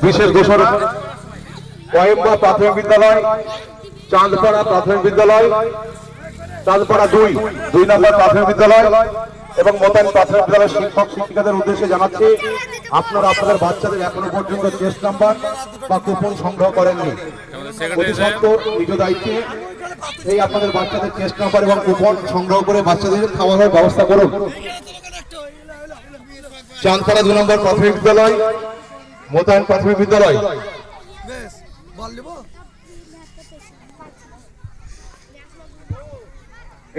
বিশেষ ঘোষণা, কয়েম্বা প্রাথমিক বিদ্যালয়, চাঁদপাড়া প্রাথমিক বিদ্যালয়, চাঁদপাড়া 2 নম্বর প্রাথমিক বিদ্যালয় এবং মোতায়েন প্রাথমিক বিদ্যালয়ের শিক্ষক শিক্ষিকাদের উদ্দেশ্যে জানাচ্ছি, আপনারা আপনাদের বাচ্চাদের এখনো পর্যন্ত টেস্ট নাম্বার বা কুপন সংগ্রহ করেননি। অতি সত্বর নিজ দায়িত্বে এই আপনাদের বাচ্চাদের টেস্ট নাম্বার এবং কুপন সংগ্রহ করে বাচ্চাদের খাওয়ানোর ব্যবস্থা করুন। চাঁদপাড়া 2 নম্বর প্রাথমিক বিদ্যালয়, মোতায়েন প্রাথমিক বিদ্যালয়।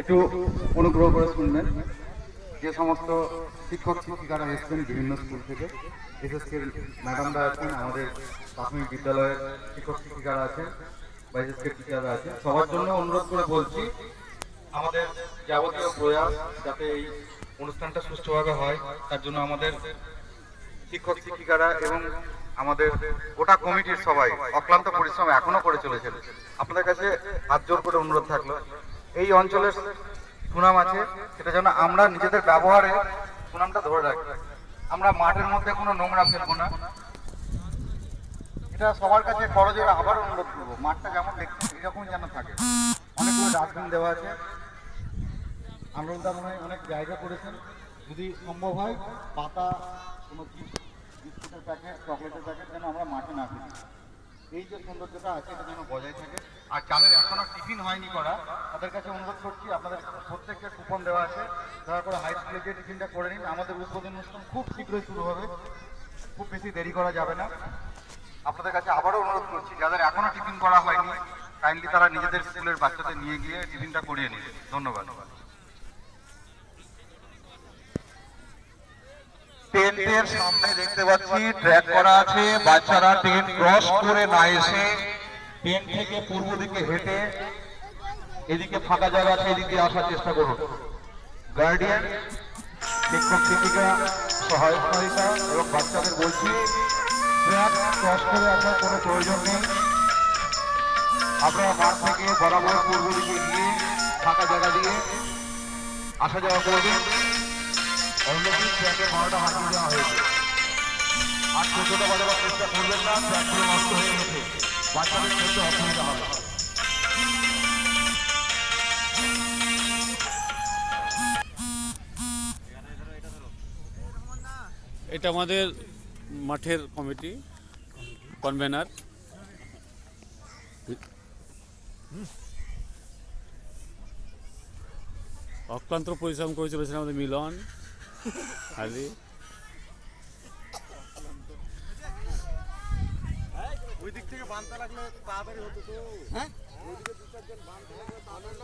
একটু অনুগ্রহ করে শুনবেন, যে সমস্ত শিক্ষক শিক্ষিকারা এসছেন বিভিন্ন স্কুল থেকে, বিশেষ করে ম্যাডামরা আছেন, আমাদের প্রাথমিক বিদ্যালয়ের শিক্ষক শিক্ষিকারা আছেন, বিশেষ করে টিচাররা আছেন, সবার জন্য অনুরোধ করে বলছি, আমাদের যাবতীয় প্রয়াস যাতে এই অনুষ্ঠানটা সুষ্ঠুভাবে হয় তার জন্য আমাদের শিক্ষক শিক্ষিকারা এবং আমাদের গোটা কমিটির সবাই অক্লান্ত পরিশ্রম এখনো করে চলেছেন। আপনাদের কাছে হাত জোর করে অনুরোধ থাকলো, এই অঞ্চলের সুনাম আছে, সেটা যেন আমরা নিজেদের ব্যবহারে সুনামটা ধরে রাখি। আমরা মাঠের মধ্যে কোনো নোংরা ফেলবো না, এটা সবার কাছে করজোড়ে আবার অনুরোধ করবো। মাঠটা যেমন দেখছি এরকমই যেন থাকে। অনেকগুলো ডাস্টবিন দেওয়া আছে, আন্দোলনটা মনে হয় অনেক জায়গা করেছেন। যদি সম্ভব হয় পাতা, কোনো বিস্কুটের প্যাকেট, চকলেটের প্যাকেট যেন আমরা মাঠে না ফেলি। এই যে সৌন্দর্যটা আছে এটা যেন বজায় থাকে। আর যাদের এখনো টিফিন হয়নি করা, তাদের কাছে অনুরোধ করছি, আপনাদের প্রত্যেকটা কুপন দেওয়া আছে, দয়া করে হাই স্কুলে গিয়ে টিফিনটা করে নিন। আমাদের উদ্বোধন অনুষ্ঠান খুব শীঘ্রই শুরু হবে, খুব বেশি দেরি করা যাবে না। আপনাদের কাছে আবারও অনুরোধ করছি, যাদের এখনো টিফিন করা হয়নি কাইন্ডলি তারা নিজেদের স্কুলের বাচ্চাদের নিয়ে গিয়ে টিফিনটা করিয়ে নিন। ধন্যবাদ। টেন্টের সামনে দেখতে পাচ্ছি ট্র্যাক করা আছে, বাচ্চারা টেন্ট ক্রস করে না এসে টেন্ট থেকে পূর্ব দিকে হেঁটে এদিকে ফাঁকা জায়গা আছে, এদিকে আসার চেষ্টা করুন। গার্ডিয়ান, শিক্ষক শিক্ষিকা, সহায়িকা এবং বাচ্চাদের বলছি ট্র্যাক ক্রস করে আসার কোনো প্রয়োজন নেই। আপনারা মাঠ থেকে বরাবর পূর্ব দিকে গিয়ে ফাঁকা জায়গা দিয়ে আসা যাওয়া করবেন। অলরেডি ট্র্যাকের ভাড়াটা হাঁটিয়ে দেওয়া হয়েছে, আর চোদ্দটা বাজাবার চেষ্টা করবেন না, ট্র্যাকগুলো নষ্ট হয়ে গেছে, বাচ্চাদের ক্ষেত্রে অসুবিধা হবে। এটা আমাদের মাঠের কমিটি কনভেনার, অক্লান্ত পরিশ্রম করে চলেছেন আমাদের মিলন আলী। ওই দিক থেকে বানতে লাগলে তাড়াতাড়ি হতো তো, হ্যাঁ ওই দিকে 2-4 জন বানতে লাগলে তাড়াতাড়ি